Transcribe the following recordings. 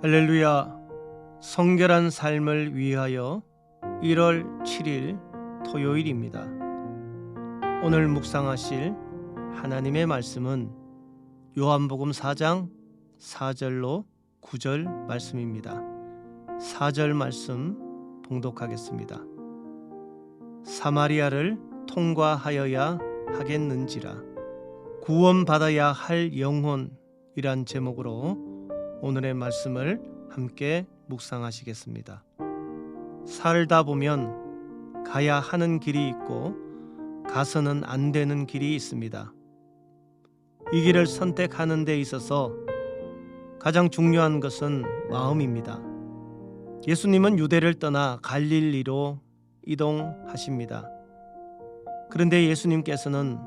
할렐루야. 성결한 삶을 위하여 1월 7일 토요일입니다. 오늘 묵상하실 하나님의 말씀은 요한복음 4장 4절로 9절 말씀입니다. 4절 말씀 봉독하겠습니다. 사마리아를 통과하여야 하겠는지라. 구원받아야 할 영혼이란 제목으로 오늘의 말씀을 함께 묵상하시겠습니다. 살다 보면 가야 하는 길이 있고 가서는 안 되는 길이 있습니다. 이 길을 선택하는 데 있어서 가장 중요한 것은 마음입니다. 예수님은 유대를 떠나 갈릴리로 이동하십니다. 그런데 예수님께서는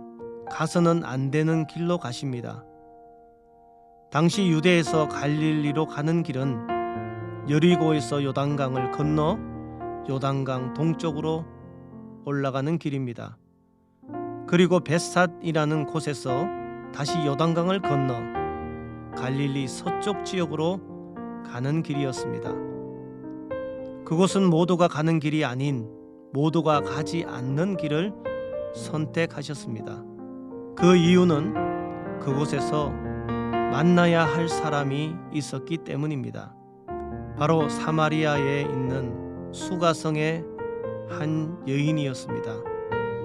가서는 안 되는 길로 가십니다. 당시 유대에서 갈릴리로 가는 길은 여리고에서 요단강을 건너 요단강 동쪽으로 올라가는 길입니다. 그리고 벳삿이라는 곳에서 다시 요단강을 건너 갈릴리 서쪽 지역으로 가는 길이었습니다. 그곳은 모두가 가는 길이 아닌 모두가 가지 않는 길을 선택하셨습니다. 그 이유는 그곳에서 만나야 할 사람이 있었기 때문입니다. 바로 사마리아에 있는 수가성의 한 여인이었습니다.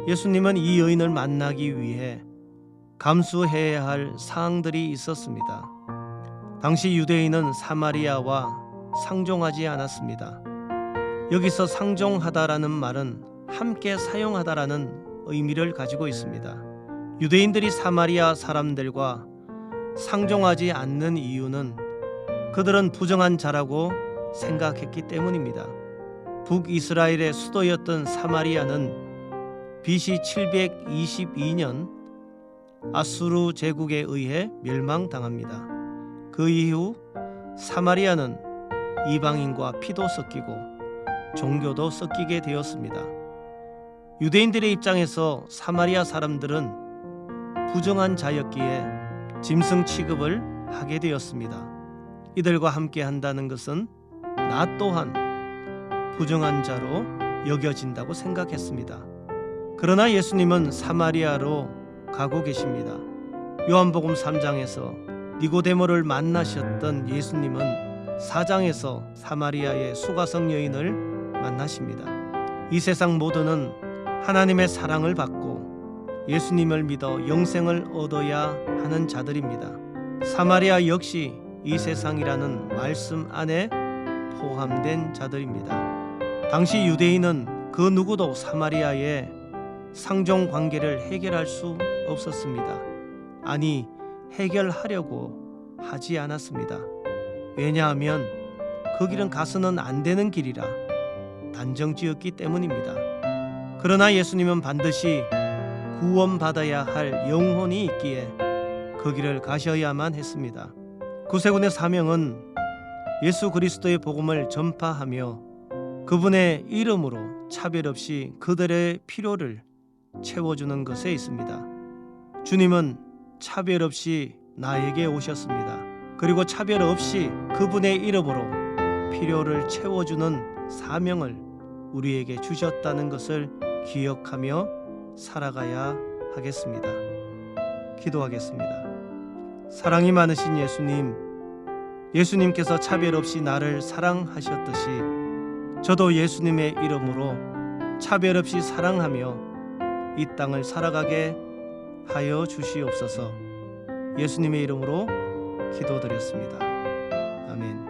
예수님은 이 여인을 만나기 위해 감수해야 할 사항들이 있었습니다. 당시 유대인은 사마리아와 상종하지 않았습니다. 여기서 상종하다라는 말은 함께 사용하다라는 의미를 가지고 있습니다. 유대인들이 사마리아 사람들과 상종하지 않는 이유는 그들은 부정한 자라고 생각했기 때문입니다. 북이스라엘의 수도였던 사마리아는 BC 722년 아수르 제국에 의해 멸망당합니다. 그 이후 사마리아는 이방인과 피도 섞이고 종교도 섞이게 되었습니다. 유대인들의 입장에서 사마리아 사람들은 부정한 자였기에 짐승 취급을 하게 되었습니다. 이들과 함께 한다는 것은 나 또한 부정한 자로 여겨진다고 생각했습니다. 그러나 예수님은 사마리아로 가고 계십니다. 요한복음 3장에서 니고데모를 만나셨던 예수님은 4장에서 사마리아의 수가성 여인을 만나십니다. 이 세상 모두는 하나님의 사랑을 받고 예수님을 믿어 영생을 얻어야 하는 자들입니다. 사마리아 역시 이 세상이라는 말씀 안에 포함된 자들입니다. 당시 유대인은 그 누구도 사마리아의 상종 관계를 해결할 수 없었습니다. 아니, 해결하려고 하지 않았습니다. 왜냐하면 그 길은 가서는 안 되는 길이라 단정지었기 때문입니다. 그러나 예수님은 반드시 구원받아야 할 영혼이 있기에 그 길을 가셔야만 했습니다. 구세군의 사명은 예수 그리스도의 복음을 전파하며 그분의 이름으로 차별 없이 그들의 필요를 채워주는 것에 있습니다. 주님은 차별 없이 나에게 오셨습니다. 그리고 차별 없이 그분의 이름으로 필요를 채워주는 사명을 우리에게 주셨다는 것을 기억하며 살아가야 하겠습니다. 기도하겠습니다. 사랑이 많으신 예수님께서 차별 없이 나를 사랑하셨듯이 저도 예수님의 이름으로 차별 없이 사랑하며 이 땅을 살아가게 하여 주시옵소서. 예수님의 이름으로 기도드렸습니다. 아멘.